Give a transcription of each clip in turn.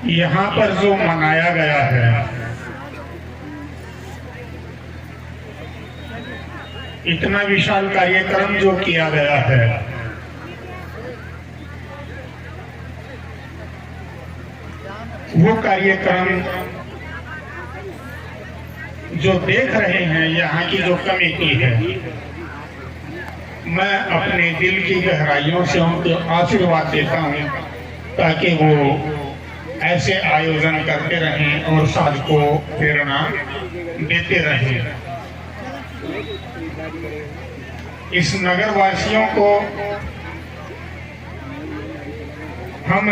यहाँ पर जो मनाया गया है, इतना विशाल कार्यक्रम जो किया गया है, वो कार्यक्रम जो देख रहे हैं यहाँ की जो कमेटी है, मैं अपने दिल की गहराइयों से उनको आशीर्वाद देता हूँ ताकि वो ऐसे आयोजन करते रहें और समाज को प्रेरणा देते रहें। इस नगर वासियों को हम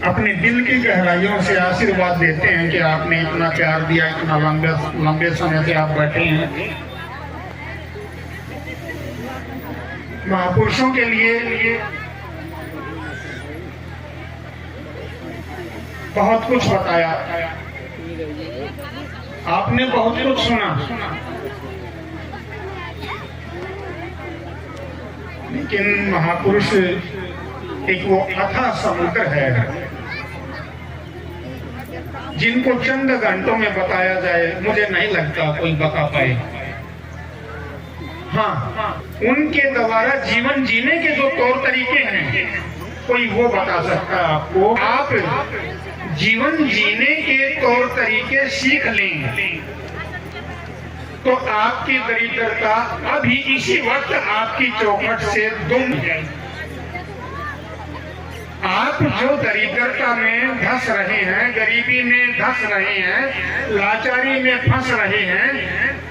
अपने दिल की गहराइयों से आशीर्वाद देते हैं कि आपने इतना प्यार दिया, इतना लंबे समय से आप बैठे हैं। महापुरुषों के लिए बहुत कुछ बताया, आपने बहुत कुछ सुना, लेकिन महापुरुष एक वो अथाह समुद्र है जिनको चंद घंटों में बताया जाए, मुझे नहीं लगता कोई बता पाए। हाँ, उनके द्वारा जीवन जीने के जो तौर तरीके हैं, कोई वो बता सकता है आपको। आप जीवन जीने के तौर तरीके सीख लेंगे तो आपकी दरिद्रता अभी इसी वक्त आपकी चौखट से दुम जाएगी। आप जो दरिद्रता में धंस रहे हैं, गरीबी में धंस रहे हैं, लाचारी में फंस रहे हैं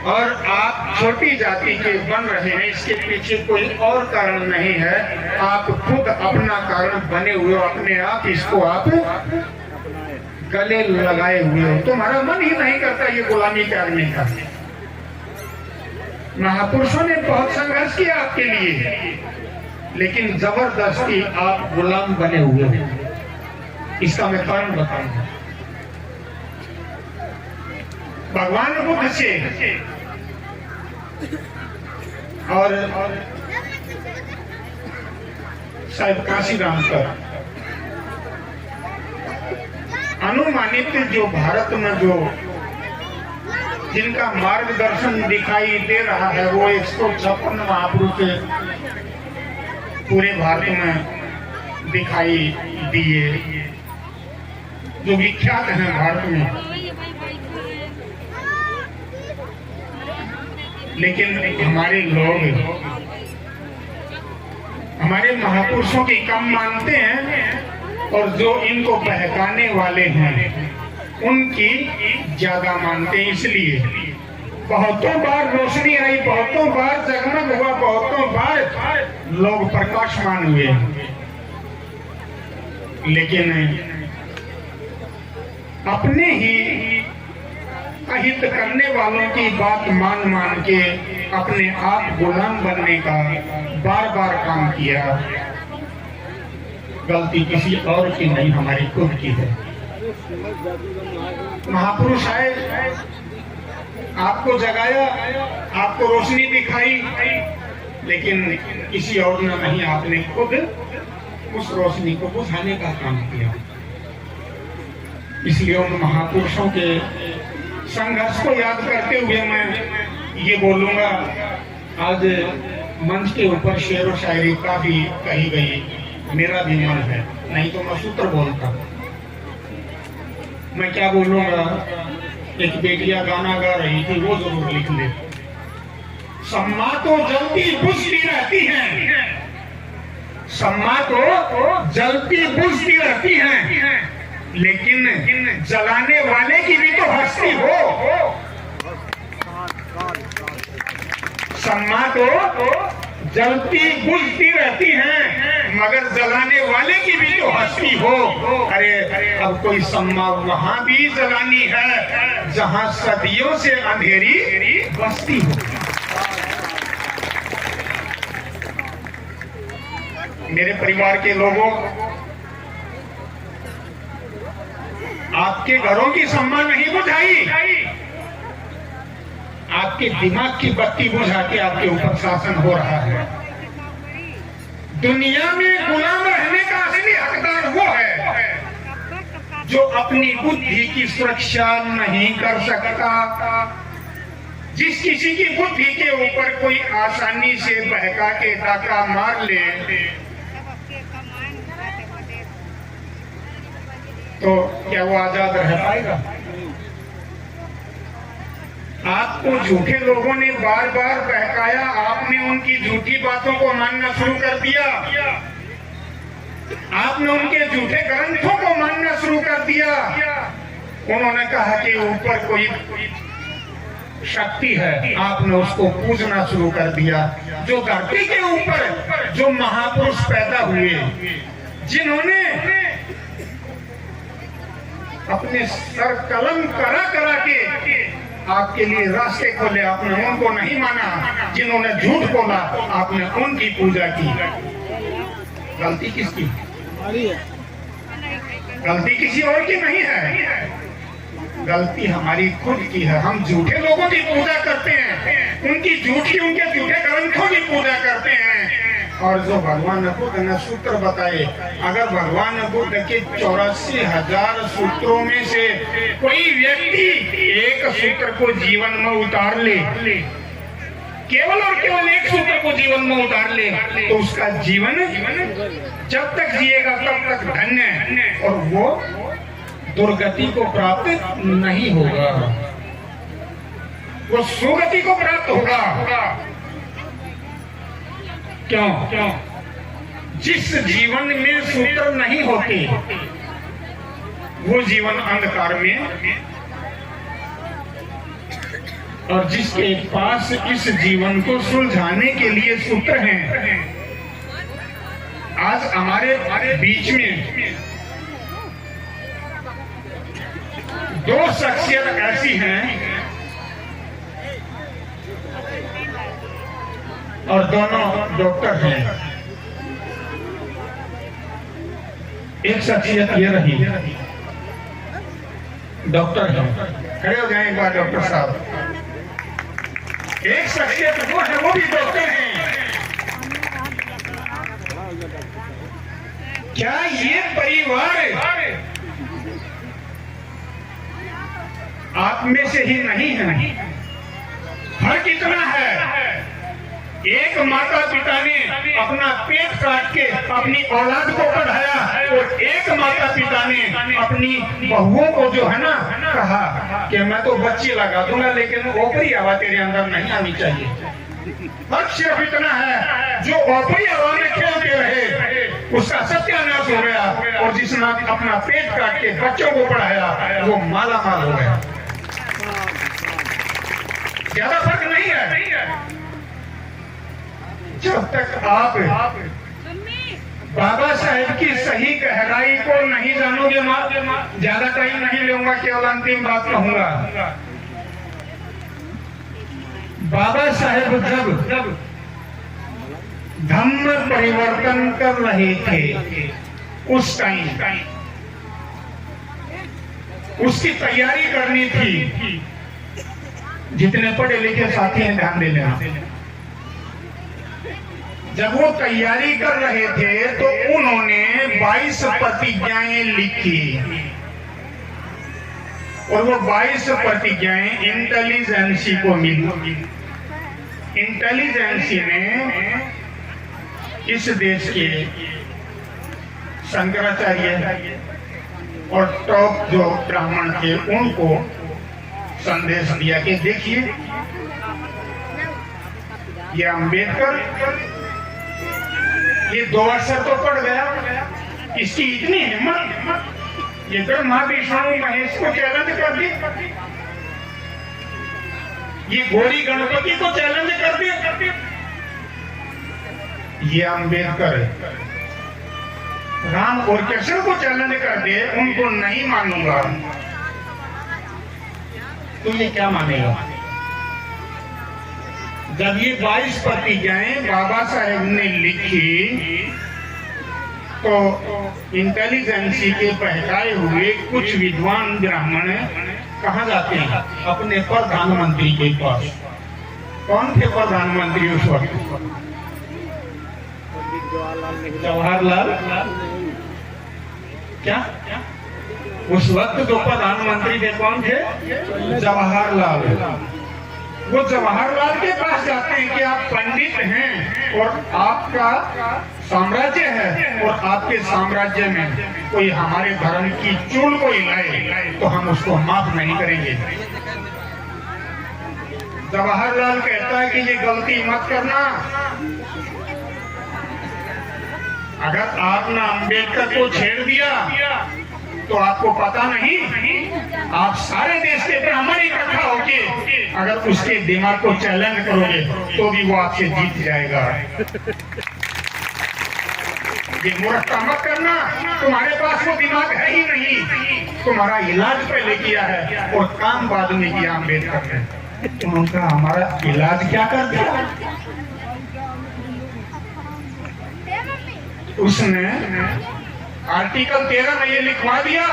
और आप छोटी जाति के बन रहे हैं, इसके पीछे कोई और कारण नहीं है, आप खुद अपना कारण बने हुए हो, अपने आप इसको आप गले लगाए हुए हो। तुम्हारा मन ही नहीं करता ये गुलामी त्यागने का। महापुरुषों ने बहुत संघर्ष किया आपके लिए, लेकिन जबरदस्ती आप गुलाम बने हुए हैं। इसका मैं कारण बताऊंगा। भगवान बुद्ध से और शायद काशीराम तक अनुमानित जो भारत में जो जिनका मार्गदर्शन दिखाई दे रहा है, वो 156 महापुरुष पूरे भारत में दिखाई दिए, जो विख्यात हैं भारत में। लेकिन हमारे लोग हमारे महापुरुषों की कम मानते हैं और जो इनको बहकाने वाले हैं उनकी ज्यादा मानते हैं। इसलिए बहुतों बार रोशनी आई, बहुतों बार जगमग हुआ, बहुतों बार लोग प्रकाशमान हुए, लेकिन अपने ही अहित करने वालों की बात मान मान के अपने आप गुलाम बनने का बार बार काम किया। गलती किसी और की नहीं, हमारी खुद की है। महापुरुष आए, आपको जगाया, आपको रोशनी दिखाई, लेकिन किसी और ने नहीं, आपने खुद उस रोशनी को बुझाने का काम किया। इसलिए उन महापुरुषों के संघर्ष को याद करते हुए मैं ये बोलूंगा। आज मंच के ऊपर शेर व शायरी काफी कही गई, मेरा भी मन है, नहीं तो मैं सूत्र बोलता। मैं क्या बोलूंगा, एक बेटिया गाना गा रही थी, वो जरूर लिख ले। सम्मा तो जलती बुझती रहती हैं, सम्मा तो जलती बुझती रहती हैं, लेकिन जलाने वाले की भी तो हस्ती हो। सम्मा तो जलती बुझती रहती हैं, मगर जलाने वाले की भी तो हस्ती हो। अरे अब कोई सम्मा वहां भी जलानी है जहां सदियों से अंधेरी बस्ती हो। मेरे परिवार के लोगों, आपके घरों की सम्मा नहीं बुझाई, आपके दिमाग की बत्ती बुझा के आपके ऊपर शासन हो रहा है। दुनिया में गुलाम रहने का असली हकदार वो है जो अपनी बुद्धि की सुरक्षा नहीं कर सकता, जिस किसी की बुद्धि के ऊपर कोई आसानी से बहका के डाका मार ले तो क्या वो आजाद रह पाएगा? आपको झूठे लोगों ने बार बार बहकाया, आपने उनकी झूठी बातों को मानना शुरू कर दिया, आपने उनके झूठे ग्रंथों को मानना शुरू कर दिया। उन्होंने कहा कि ऊपर कोई शक्ति है, आपने उसको पूजना शुरू कर दिया। जो धरती के ऊपर जो महापुरुष पैदा हुए, जिन्होंने अपने सर कलम करा करा के आपके लिए रास्ते खोले, आपने उनको नहीं माना। जिन्होंने झूठ बोला, आपने उनकी पूजा की। गलती किसकी? गलती किसी और की नहीं है, गलती हमारी खुद की है। हम झूठे लोगों की पूजा करते हैं, उनकी झूठी, उनके झूठे ग्रंथों की पूजा करते हैं। और जो भगवान बुद्ध ने सूत्र बताए, अगर भगवान बुद्ध के 84,000 सूत्रों में से कोई व्यक्ति एक सूत्र को जीवन में उतार ले, केवल और केवल एक सूत्र को जीवन में उतार ले, तो उसका जीवन जब तक जिएगा तब तक धन्य है, और वो दुर्गति को प्राप्त नहीं होगा, वो सुगति को प्राप्त होगा। क्यों? जिस जीवन में सूत्र नहीं होते वो जीवन अंधकार में, और जिसके पास इस जीवन को सुलझाने के लिए सूत्र हैं, आज हमारे बीच में दो शख्सियत ऐसी हैं और दोनों डॉक्टर हैं। एक शख्सियत ये रही, डॉक्टर है, खड़े हो जाएं एक बार डॉक्टर साहब। एक शख्सियत वो है, वो भी डॉक्टर हैं। क्या ये परिवार आप में से ही नहीं है? फर्क इतना है, एक माता पिता ने अपना पेट काट के अपनी औलाद को पढ़ाया, और एक माता पिता ने अपनी बहुओं को जो है ना कहा कि मैं तो बच्ची लगा दूंगा, लेकिन ओपरी हवा तेरे अंदर नहीं आनी चाहिए। फर्क सिर्फ इतना है, जो ओपरी हवा में खेलते रहे उसका सत्यानाश हो गया, और जिसने अपना पेट काट के बच्चों को पढ़ाया वो माला माल हो गया। ज्यादा फर्क नहीं है। जब तक आप बाबा साहेब की सही गहराई को नहीं जानोगे, ज्यादा टाइम नहीं लूंगा, केवल अंतिम बात कहूंगा। बाबा साहेब जब धम्म परिवर्तन कर रहे थे, उस टाइम उसकी तैयारी करनी थी। जितने पढ़े लिखे साथी हैं ध्यान दे लेना। जब वो तैयारी कर रहे थे तो उन्होंने 22 प्रतिज्ञाएं लिखी, और वो 22 प्रतिज्ञाएं इंटेलिजेंसी को मिली। इंटेलिजेंसी ने इस देश के शंकराचार्य और टॉप जो ब्राह्मण थे उनको संदेश दिया कि देखिए, ये अंबेडकर ये 2 अक्षर तो पढ़ गया, इसकी इतनी हिम्मत, ये ब्रह्मा विष्णु महेश को चैलेंज कर दी, ये गौरी गणपति को चैलेंज कर दिया। ये अंबेडकर राम और कृष्ण को चैलेंज कर दे, उनको नहीं मानूंगा, तो ये क्या मानेगा? जब ये 22 प्रतिज्ञाएं बाबा साहेब ने लिखी तो इंटेलिजेंसी के बहकाए हुए कुछ विद्वान ब्राह्मण कहाँ जाते हैं? अपने प्रधानमंत्री के पास। कौन थे प्रधानमंत्री उस वक्त? जवाहरलाल क्या उस वक्त जो प्रधानमंत्री थे कौन थे? जवाहरलाल। वो जवाहरलाल के पास जाते हैं कि आप पंडित हैं और आपका साम्राज्य है और आपके साम्राज्य में कोई हमारे धर्म की चूल कोई लाए तो हम उसको माफ नहीं करेंगे। जवाहरलाल कहता है कि ये गलती मत करना। अगर आपने अंबेडकर को छेड़ दिया तो आपको पता नहीं, आप सारे देश के ब्राह्मण इकट्ठा होके अगर उसके दिमाग को चैलेंज करोगे तो भी वो आपसे जीत जाएगा। ये मूर्खता मत करना, तुम्हारे पास वो दिमाग है ही नहीं। तुम्हारा इलाज पहले किया है और काम बाद में किया अम्बेडकर ने। उनका हमारा इलाज क्या कर दिया? उसने आर्टिकल 13 में ये लिखवा दिया,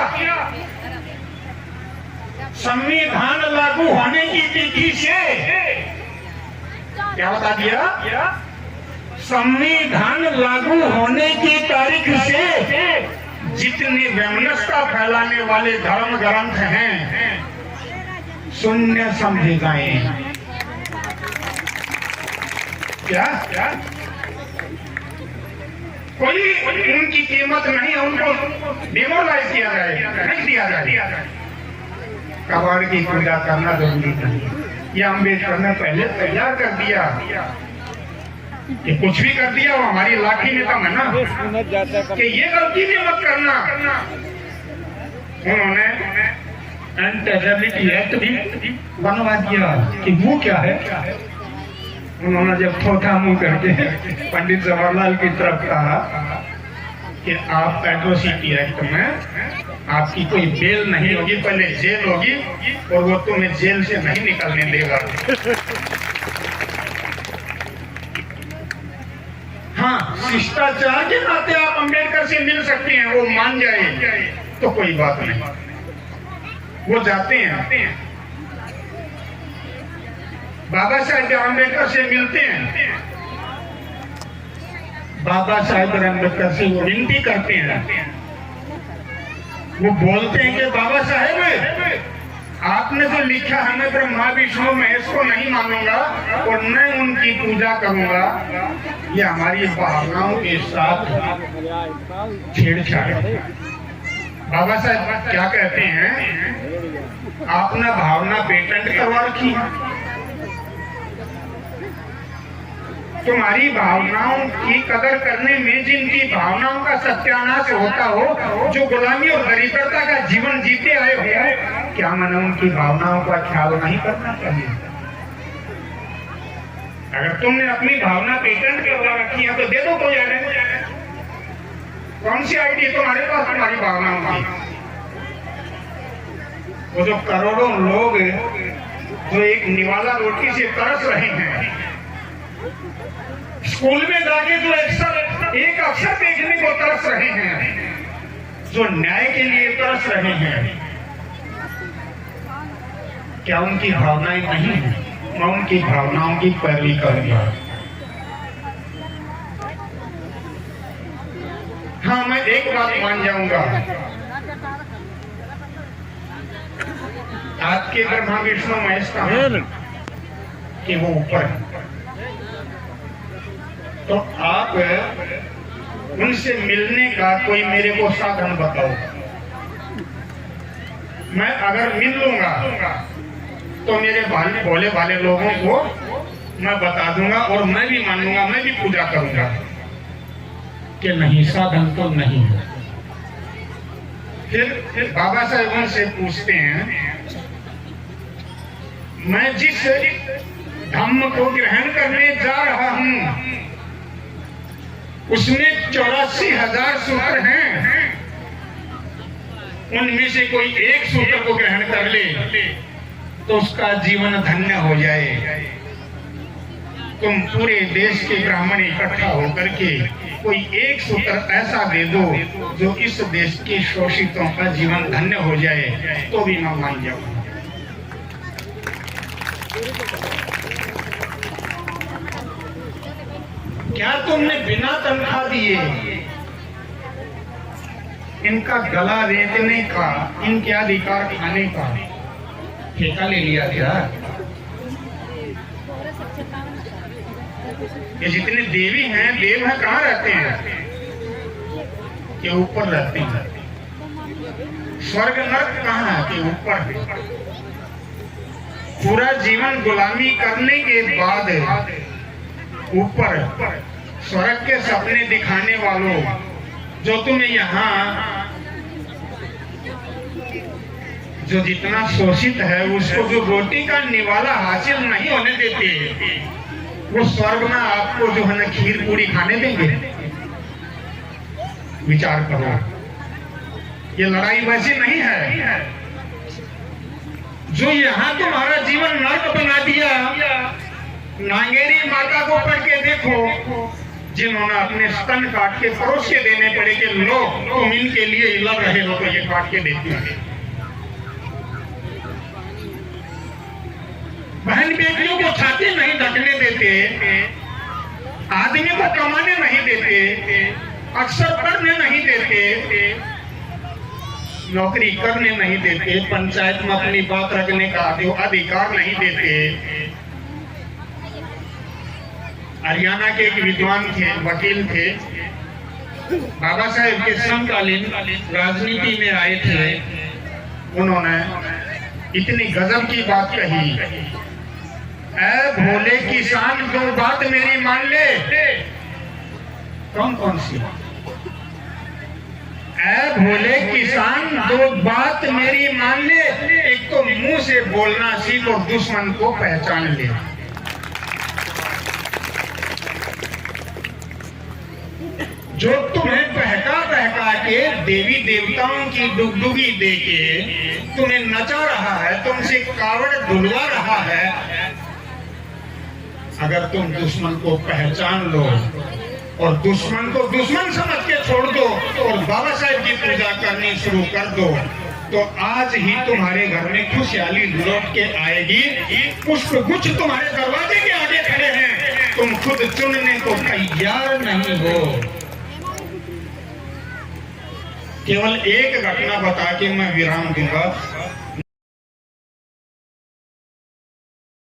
संविधान लागू होने की तिथि से, क्या बता दिया? संविधान लागू होने की तारीख से जितने वैमनस्यता फैलाने वाले धर्म ग्रंथ हैं शून्य समझे जाए। क्या कोई उनकी कीमत नहीं है, उनको डिमोरलाइज किया जाए, नहीं दिया जाए। कबाड़ की पूजा करना जरूरी नहीं। ये अम्बेडकर ने पहले तैयार कर दिया कि कुछ भी कर दिया वो हमारी लाठी में था ना कि ये गलती भी मत करना। उन्होंने एंटी एक्ट भी बनवा दिया कि वो क्या है। उन्होंने जब थोथा मुंह करके पंडित जवाहरलाल की तरफ कहा कि आप एट्रोसिटी एक्ट में आपकी कोई बेल नहीं होगी, पहले जेल होगी और वो तुम्हें जेल से नहीं निकलने देगा। हाँ, शिष्टाचार के नाते आप अम्बेडकर से मिल सकते हैं, वो मान जाए तो कोई बात नहीं। वो जाते हैं, बाबा साहेब अम्बेडकर से मिलते हैं, बाबा साहेब अम्बेडकर से वो विनती करते हैं। वो बोलते हैं कि बाबा साहेब आपने जो लिखा है मैं ब्रह्मा विष्णु महेश को नहीं मानूंगा और न उनकी पूजा करूंगा, ये हमारी भावनाओं के साथ छेड़छाड़ है। बाबा साहेब क्या कहते हैं, आपने भावना पेटेंट करवा रखी है। तुम्हारी भावनाओं की कदर करने में जिनकी भावनाओं का सत्यानाश होता हो, जो गुलामी और दरिद्रता का जीवन जीते आए हो, क्या मैंने उनकी भावनाओं का ख्याल नहीं करना चाहिए? अगर तुमने अपनी भावना पेटेंट करवा रखी है तो दे दो कोई आईडी। कौन सी आईडी है तुम्हारे पास तुम्हारी भावनाओं की? वो जो करोड़ों लोग जो एक निवाला रोटी से तरस रहे हैं, स्कूल में जाके जो एक अक्षर देखने को तरस रहे हैं, जो न्याय के लिए तरस रहे हैं, क्या उनकी भावनाएं नहीं है? मैं उनकी भावनाओं की पैरवी करूंगा। हाँ, मैं एक बात मान जाऊंगा, आपके ब्रह्मा विष्णु महेश का कि वो ऊपर है, तो आप उनसे मिलने का कोई मेरे को साधन बताओ। मैं अगर मिल लूंगा तो मेरे भोले भाले लोगों को मैं बता दूंगा और मैं भी मान लूंगा, मैं भी पूजा करूंगा कि नहीं, साधन तो नहीं है। फिर बाबा साहेब उनसे पूछते हैं, मैं जिस धम्म को ग्रहण करने जा रहा हूं उसमें 84,000 सूत्र हैं, उनमें से कोई एक सूत्र को ग्रहण कर ले तो उसका जीवन धन्य हो जाए। तुम पूरे देश के ब्राह्मण इकट्ठा होकर के कोई एक सूत्र ऐसा दे दो जो इस देश के शोषितों का जीवन धन्य हो जाए तो भी मैं मान जाऊंगा। क्या तुमने बिना तनख्वाह दिए इनका गला रेतने का, इनके अधिकार खाने का ठेका ले लिया गया। ये जितने देवी हैं, देव हैं, कहाँ रहते हैं? के ऊपर रहते हैं। स्वर्ग नर्क कहाँ है? के ऊपर है। पूरा जीवन गुलामी करने के बाद ऊपर स्वर्ग के सपने दिखाने वालों, जो तुम्हें यहाँ जो जितना शोषित है उसको जो रोटी का निवाला हासिल नहीं होने देते, वो स्वर्ग में आपको जो है ना खीर पूरी खाने देंगे? विचार करो, ये लड़ाई वैसी नहीं है। जो यहाँ तुम्हारा जीवन नर्क बना दिया, नांगेरी माता को पढ़ के देखो, जिन्होंने अपने स्तन काट के परोस के देने पड़े कि लो तुम इनके लिए लड़ रहे हो तो ये काट के देती है। बहन बेटियों को छाती नहीं ढकने देते, आदमी को कमाने नहीं देते, अक्सर पढ़ने नहीं देते, नौकरी करने नहीं देते, पंचायत में अपनी बात रखने का अधिकार नहीं देते। हरियाणा के एक विद्वान थे, वकील थे, बाबा साहेब के समकालीन राजनीति में आए थे। उन्होंने इतनी गजब की बात कही, ऐ भोले किसान दो बात मेरी मान ले। कौन कौन सी? ऐ भोले किसान दो बात मेरी मान ले, एक तो मुंह से बोलना सीख और दुश्मन को पहचान ले। जो तुम्हें बहका के देवी देवताओं की डुगडुगी दे के तुम्हें नचा रहा है, तुमसे कावड़ धुलवा रहा है, अगर तुम दुश्मन को पहचान लो और दुश्मन को दुश्मन समझ के छोड़ दो और बाबा साहेब की पूजा करनी शुरू कर दो, तो आज ही तुम्हारे घर में खुशहाली लौट के आएगी। पुष्प गुच्छ तुम्हारे दरवाजे के आगे खड़े हैं, तुम खुद चुनने को तैयार नहीं हो। केवल एक घटना बता के मैं विराम दूंगा।